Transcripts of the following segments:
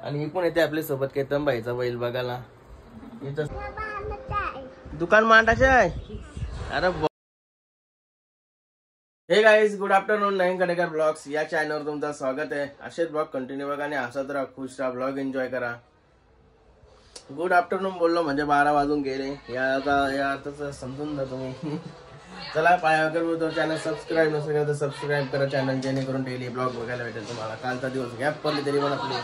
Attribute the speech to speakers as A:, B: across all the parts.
A: आणि मी पण येते आपल्या सोबत केतन भाईचा बैल बघायला. दुकान मांडायचे आहे. अरे हे गाईज, गुड आफ्टरनून. नवीन कडेकर ब्लॉग्स या चॅनलवर तुमचं स्वागत आहे. असेच ब्लॉग कंटिन्यू बघा आणि हसत राहा, खुश राहा, ब्लॉग एन्जॉय करा. गुड आफ्टरनून बोललो म्हणजे 12 वाजून गेले. या आता समजून जा तुम्ही. चला अगर तो चॅनल सबस्क्राईब नसेल तर सबस्क्राईब करा चॅनल, जेणेकरून डेली ब्लॉग बघायला भेटेल तुम्हाला. कालचा दिवस गॅप पडली तरी पण आपली.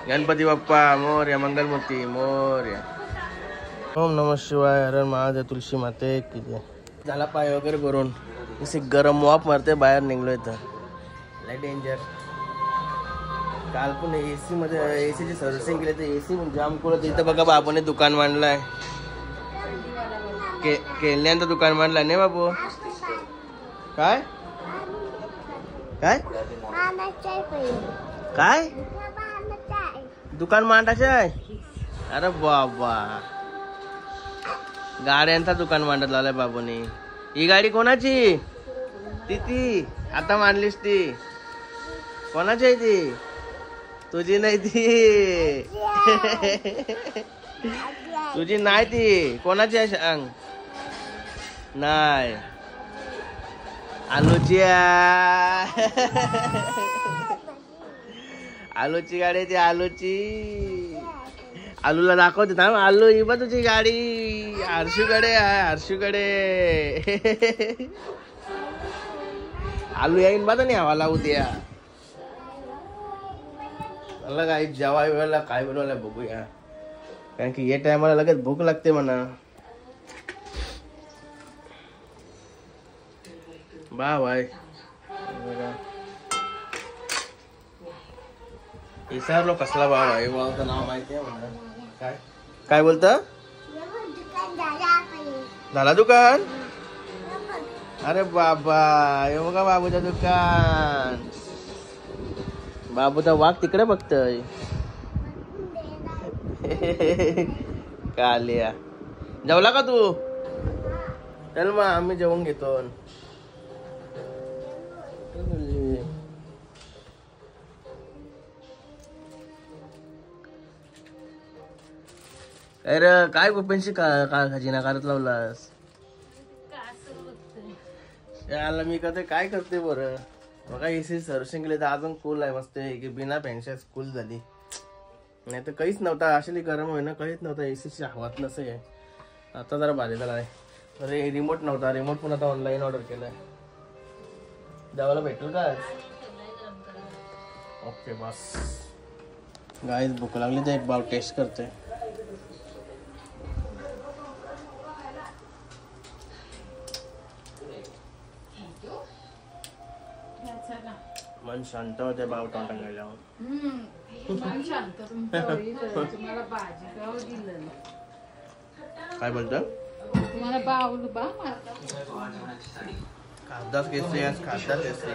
A: गणपती बाप्पा मोरया, मंगलमूर्ती मोरया. ओम नमः शिवाय, हर महादेव, तुलसी माते की जय. झाला पाय वगैरे करून असे गरम वाफ मारते, बाहेर निघलोय तर लय डेंजर. काल पण एसी मध्ये एसीची सर्व्हिसिंग केली तर एसी जाम कुळत. इथं बघा बाबूने दुकान मांडलंय, केल्यानंतर दुकान मांडलंय नाही बाबू. काय काय काय दुकान मांडायचं आहे. अरे बाबा, गाड्यांचा दुकान मांडत लावलंय बाबूने. ही गाडी कोणाची? ती आता मांडलीस ती कोणाची आहे? ती तुझी नाही, ती तुझी नाही, ती कोणाची आहे सांग. नाही, आलूची आलूची गाडी, ती आलूची. आलूला दाखवते थांब. आलू ही बघ तुझी गाडी. हर्षूकडे आहे, हर्षूकडे. आलू येईन बघ नाही हवाला उद्या. मला काही जेवाय वेळेला काय बनवायला बघूया, कारण की या टायमाला लगेच भूक लागते म्हणा. बा बाय विचारलो कसला भाव आहे. भावाचं नाव माहिती आहे म्हणा. काय काय बोलत? झाला दुकान? अरे बाबा, हे बघा बाबूचं दुकान. बाबूचा वाघ तिकडे बघतोय. कालिया जेवला का तू? चल मग आम्ही जेवून घेतो. अरे काय गोप्यांशी खजिना करत लावलास? याला मी कधी काय करते बरं. बघा एसी सर्व्हिसिंग केली तर अजून कूल आहे मस्त. की बिना फॅनच्या कूल झाली, नाही तर काहीच नव्हता. अशी गरम होय ना, काहीच नव्हता. एसीची हवाच नसे. आता जरा भारी झाला आहे. अरे रिमोट नव्हता, रिमोट पण आता ऑनलाईन ऑर्डर केलाय. द्यावाला भेटेल का? ओके बस. गाईस भूक लागली तर एक बाव टेस्ट करते. मन शांत होते बाव तोंडा गेल्यावर. काय बोलत? खासदार केसरी आज खासदार केसरी.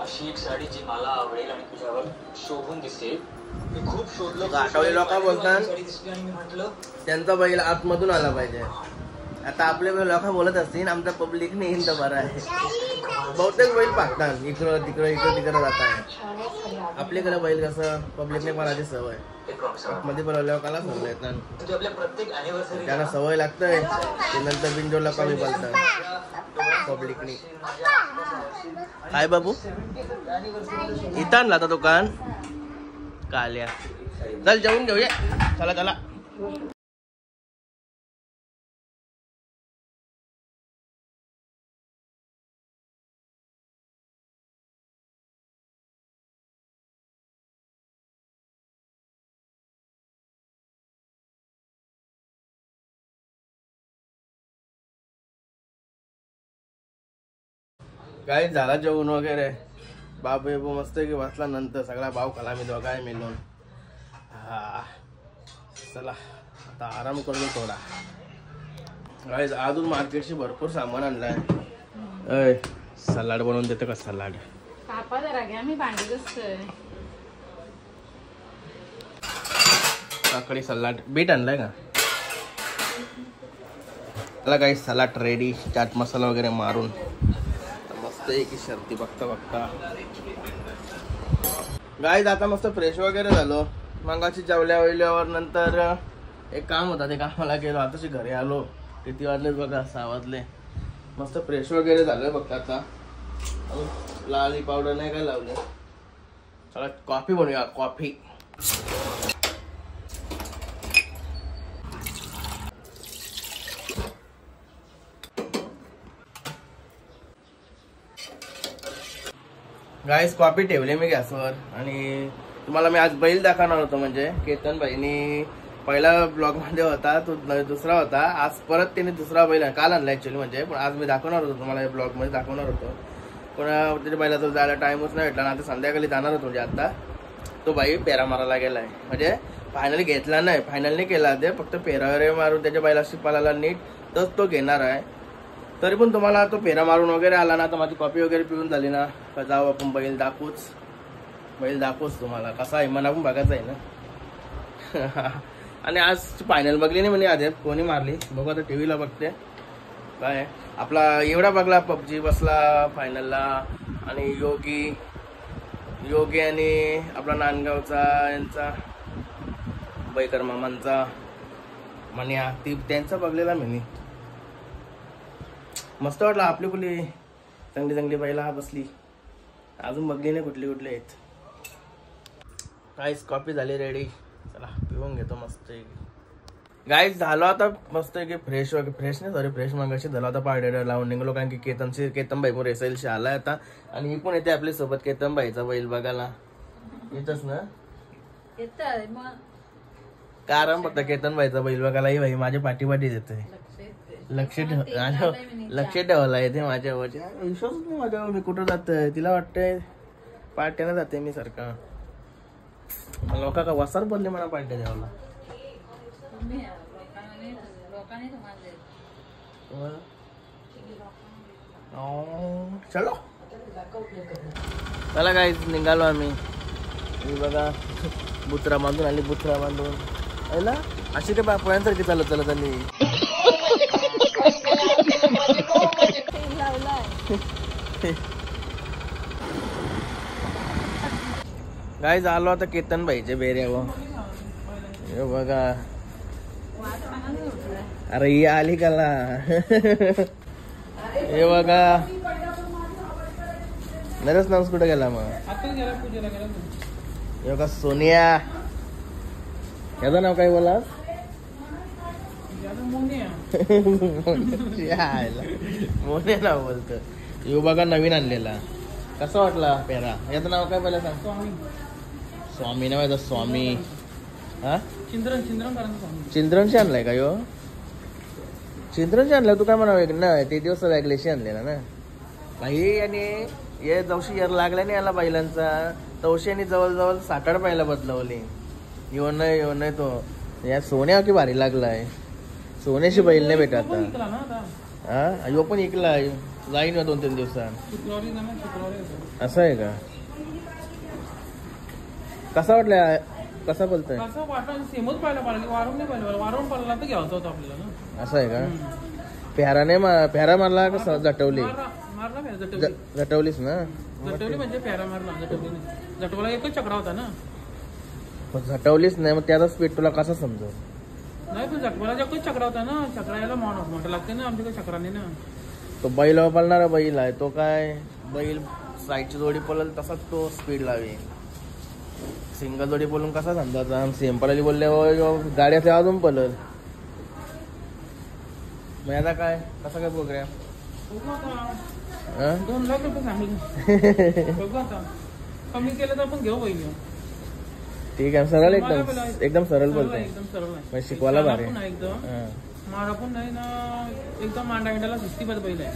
B: अशी एक साडी जी मला आवडेल आणि तुझ्यावर शोभून दिसेल. मी खूप शोधलो.
A: आठवले लोक बोलतात त्यांचा बैल आतमधून आला पाहिजे. आता आपले लोक बोलत असतील आमचा पब्लिक नाही तर बरं आहे. बहुतेक बैल पाहतात इकडं तिकडं इकडं तिकडं जात आहे. आपल्याकडे बैल कसं पब्लिकने बनायची सवय. मध्ये पण लोकांना सवय येतात, त्यांना सवय लागतंय. नंतर बिंजोरला कमी बोलतात पब्लिकने. काय बाबू इथं आणला आता दुकान? काल्या चल जेवून घेऊया. चला चला. काय झाला जेवण वगैरे. बाबू मस्त की वाचला. नंतर सगळा भाव खाला मी दोघाय मिळून. हा चला आता आराम करतो थोडा. गाईज अजून मार्केटशी भरपूर सामान आणलाय. अय सलाड बनवून देते का? सलाड काकडी सलाड. बीट आणलाय का? चला guys salad ready. Chaat masala वगैरे मारून मस्त मस्त एक शर्ती बघता बघता गाईज आता मस्त फ्रेश वगैरे झालो. मगाशी जेवल्यावर नंतर एक काम होता, ते कामाला गेलो. आताशी घरी आलो. किती वाजले बघा, 6 वाजले. मस्त फ्रेश वगैरे झालं बघता. आता लाली पावडर नाही काय लावले. चला कॉफी बनवूया, कॉफी. गाईस कॉफी ठेवली मी गॅसवर आणि तुम्हाला मी आज बैल दाखवणार होतो. म्हणजे केतन भाईनी पहिला ब्लॉग मध्ये होता तो दुसरा होता. आज परत त्याने दुसरा बैल काल आणला ऍक्च्युअली म्हणजे, पण आज मी दाखवणार होतो तुम्हाला ब्लॉग मध्ये दाखवणार होतो. पण त्याच्या बैलाचा जायला टाइमच नाही भेटला. आता संध्याकाळी जाणार होतो. म्हणजे आता तो बाई पेरा मारायला गेलाय. म्हणजे फायनली घेतला नाही, फायनल नाही केला ते, फक्त पेरा वगैरे मारून त्याच्या बैलाशी पालाला नीट तर तो घेणार आहे. तरी पण तुम्हाला तो पेरा मारून वगैरे आला ना तर माझी कॉफी वगैरे पिऊन झाली ना का जाऊ आपण बैल दाखवूच तुम्हाला कसा आहे मला पण बघायचं आहे ना. आणि आज फायनल बघली नाही म्हणजे आधी कोणी मारली बघू. आता टीव्हीला बघते काय आपला एवढा बघला पबजी बसला फायनलला. आणि योगी आणि आपला नांदगावचा यांचा बैकर मामांचा मन्या ती त्यांचा बघलेला मी. मस्त वाटलं. आपली कुठली चांगली बैला बसली. अजून बघली नाही कुठली आहेत. गाईस कॉफी झाली रेडी. चला पिऊन घेतो मस्त. गाईस झालो आता मस्त की फ्रेश मगाशी झाला आता. पार्टी लावून निघलो कारण की केतन भाई रेसाईलशी आलाय आता. आणि पण येते आपल्या सोबत केतन भाईचा बैल बघायला. येतच ना कारण फक्त केतन भाईचा बैल बघायला ही भाई माझ्या पाठीपाठी देतोय. लक्ष ठेवायला येते माझ्यावर. विश्वास नाही माझ्यावर. मी कुठं जातोय तिला वाटतंय पार्ट्यानं जाते मी सारखा. लोक का वसार बोलले मला पार्ट्या द्यावला. चलो चला काय निघालो आम्ही. बघा बुत्रा बांधून आली. बुत्रा बांधून ना अशी ते पोळ्यांसारखी चालत आली. गाईज आलो आता केतन भाईचे बेऱ्यावर. हे बघा अरे ही आली काला. हे बघा नरस नाम्स कुठे गेला मग. हे बघा सोनिया. याचं नाव काय बोला. मोने नाव बोलत. यो बघा नवीन आणलेला. कसा वाटला पेरा. याचं नाव काय बोला सांग. स्वामी नाव आहे स्वामी. हा चिंद्रनशी आणलाय का यो. चिंद्रनशी आणलाय तू काय म्हणावं ना. ते दिवस वेगळेशी आणलेला ना भाई. आणि हे जवशी यार लागला नाही याला बैलांचा. तवशी जवळजवळ 7-8 बैला बदलवली. येऊन नाही तो या सोन्या की भारी लागलाय. सोन्याशी बैल नाही भेटत आता. हा यो पण इकला जाईन 2-3 दिवसात. असं आहे का. कसा वाटला. कसा बोलतोय. असं आहे का. फेरा मारला का जटवली. जटवलीस ना.
B: म्हणजे फेरा मारला. जटवला एकच चक्रा होता ना.
A: झटवलीच नाही मग त्याचा स्पीड तुला कसा समजव.
B: नाही पण जटवाला एकच चक्रा होता ना. चक्रा यायला मोठं लागते ना आमच्याकडे चक्राने ना.
A: तो बैल पळणारा बैल आहे तो. काय बैल साईडची जोडी पळल तसाच तो स्पीड लावे. सिंगल जोडी बोलून कसा समजायचा. सेम बोलल्यावर गाड्या अजून पळल. मग आता काय कसा काय प्रोग्राम.
B: 2 लाख रुपये सांगितले. कमी केलं तर आपण घेऊ बैल.
A: ठीक आहे. सरळ एकदम सरळ बोलतोय. एकदम शिकवायला भारी.
B: मारा पण नाही ना. एकदम मांडा 60 बैल आहे.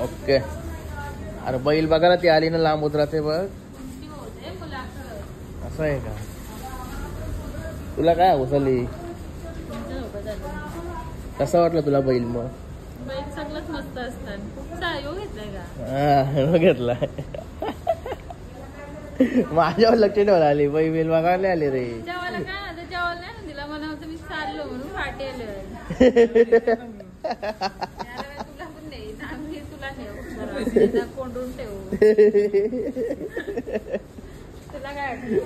A: ओके. अरे बैल बघायला ती आली ना लांब उतराते बघ. असं आहे का. तुला काय उचलली. कसा वाटला तुला बैल. मग
C: बैल सगळंच मस्त असतात.
A: घेतला माझ्यावर लक्ष ठेवायला आली. बैल बघायला आली रे.
C: जेवायला काय ना जेवायला नाही ना दिला म्हणा. मी चाललो म्हणून फाटेल. तुला पण नाही तुला नाही त्यांना कोंडून ठेवू. तुला काय वाटतं?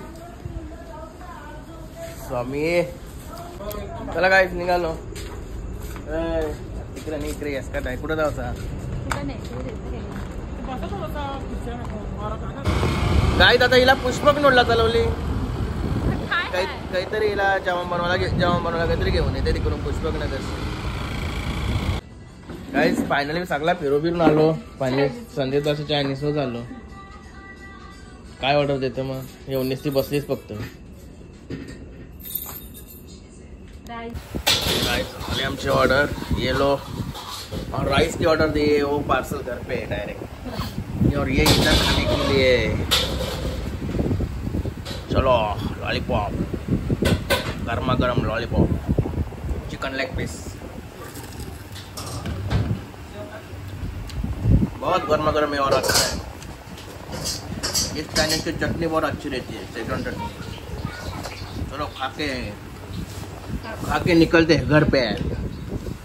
A: स्वामी चला काय निघालो. तिकडे नाही इकडे येस का कुठं जायचा
C: कुठं नाही
A: काय आता हिला पुष्पक नोडला चालवली.
C: काय
A: काहीतरी हिला जेवण बनवायला काहीतरी घेऊन येते तिकडून पुष्पक नगर. गाईज फायनली सगळा फिरून आलो. फायनली संध्याचं चायनीज झालो. काय ऑर्डर देते मग येऊन ती बसलीच फक्त. गाइस आमची ऑर्डर ये लो और राइस की ऑर्डर दिए वो पार्सल घर पे डायरेक्ट. और ये इधर खाने के लिए चलो लॉलीपॉप गर्मा गर्म लॉलीपॉप चिकन लेग पीस बहुत गर्मा गर्म है और अच्छा है. इस चाइनीज की चटनी बहुत अच्छी रहती है शेजवान चटनी. चलो खा के निकलते हैं घर पे.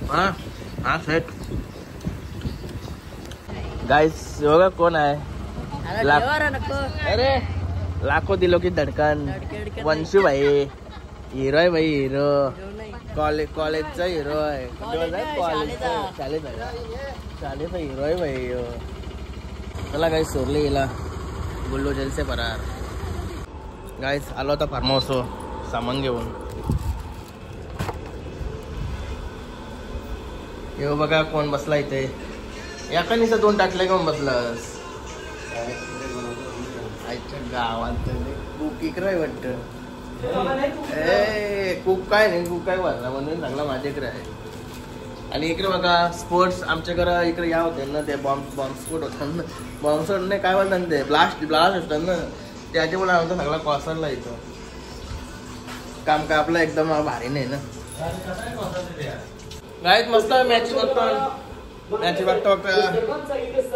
A: हाँ सेट. गाइस होगा कौन है. अरे लाखों दिलों की धड़कन वंशू भाई हिरो आहे भाई. हिरो कॉलेजचा हिरो आहे. शाळेचा हिरो आहे भाई. चला गाइस सोडले गेला गुल्लू जेल से फरार. गाइस आलो होता फार्म हाऊस सामान घेऊन. हे बघा कोण बसला इथे. एका निसा दोन टाकले घेऊन बसलास. गावात कुक इकडे वाटत. कुक काय नाही कुक काय वाटला म्हणून चांगला माझ्याकडे आहे. आणि इकडे बघा स्पोर्ट्स आमच्या घरा इकडे या होते ना ते बॉम्ब स्फोट होतात ना. बॉम्ब स्फोट नाही काय बोलतात ते ब्लास्ट होतात ना त्याच्यामुळे आमचा सगळा कोसळला इथं. काम का आपलं एकदम भारी नाही ना. गाईत मस्त मॅच बघता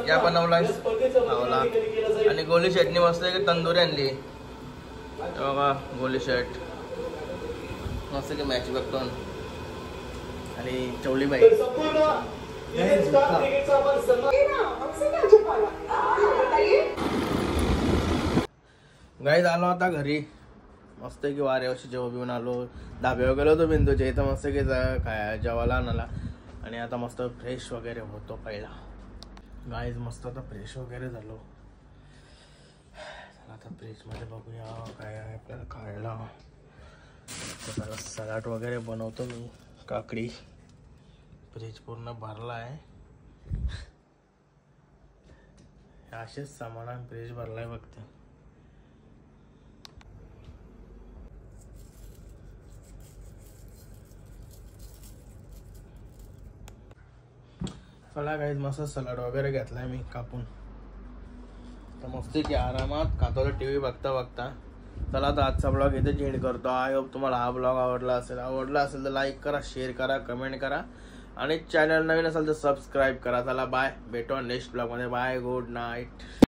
A: या बनवला आणि गोली चटणी मस्त की तंदुरी आणली. बघा गोली शर्ट मस्त की मॅच बघतो. आणि चवलीबाई गाईज आलो आता घरी. मस्त की वाऱ्यावरशी जेव्हा घेऊन आलो. धाब्यावर गेलो होतो बिंदूच्या इथं मस्त की काय जेवायला आणाला. आणि आता मस्त फ्रेश वगैरे होतो पहिला. गाईज मस्त आता फ्रेश वगैरे झालो. आता फ्रीजमध्ये बघूया काय आहे आपल्याला खायला. त्याला सलाड वगैरे बनवतो मी. काकडी फ्रीज पूर्ण भरला आहे. असेच सामान फ्रीज भरलाय फक्त. चला गाईज मस्त सलाड वगैरे घेतलाय मी कापून. तर मस्त की आरामात खातो टीव्ही बघता. चला तर आजचा ब्लॉग इथे एंड करतो. आय होप तुम्हाला हा ब्लॉग आवडला असेल तर लाईक करा, शेअर करा, कमेंट करा आणि चॅनल नवीन असेल तर सबस्क्राईब करा. चला बाय, भेटू नेक्स्ट ब्लॉग मध्ये. Bye, good night.